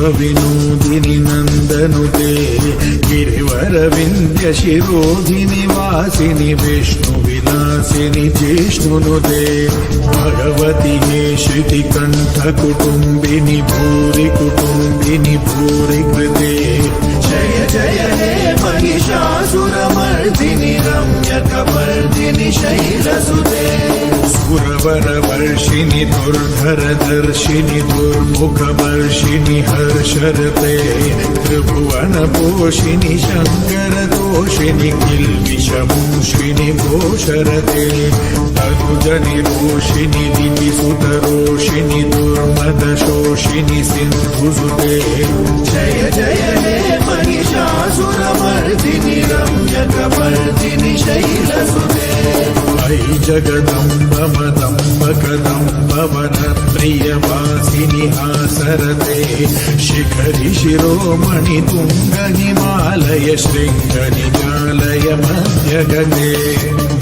विश्वविनोदिनि नन्दनुते गिरिवरविन्द्यशिरोधिनि वासिनि विष्णुविलासिनि जिष्णुनुते भगवति हे श्रुतिकण्ठकुटुम्बिनि भूरि कुटुम्बिनि भूरि कृते जय जय हे महिषासुरमर्दिनि रम्यकपर्दिनि शैलसुते सुरवरवर्षिणि दुर्धरदर्शिनि दुर्मुखवर्षिणि हर्षरते त्रिभुवनपोषिणि शङ्करदोषिणि किल्बिषमूषिणि घोषरते तनुजनिरोषिणि दितिसुतरोषिणि दुर्मदशोषिणि सिन्धुसुते जय जय हे महिषासुरमर्दिनि रम्यकपर्दिनि शैलसुते ऐ जगदम्ब मदम्ब कदम्ब वनप्रियवासिनि हासरते शिखरि शिरोमणि तुङ्ग हिमालय शृङ्गनिजालय मध्यगते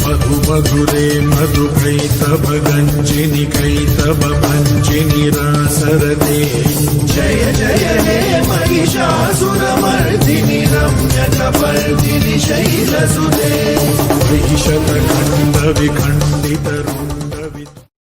मधु मधुरे मधु कैतव गञ्जिनि कैतव भञ्जिनि रासरते जय जय हे महिषासुरमर्दिनि रम्यकपर्दिनि शैलसुते शतखण्ड विखण्डित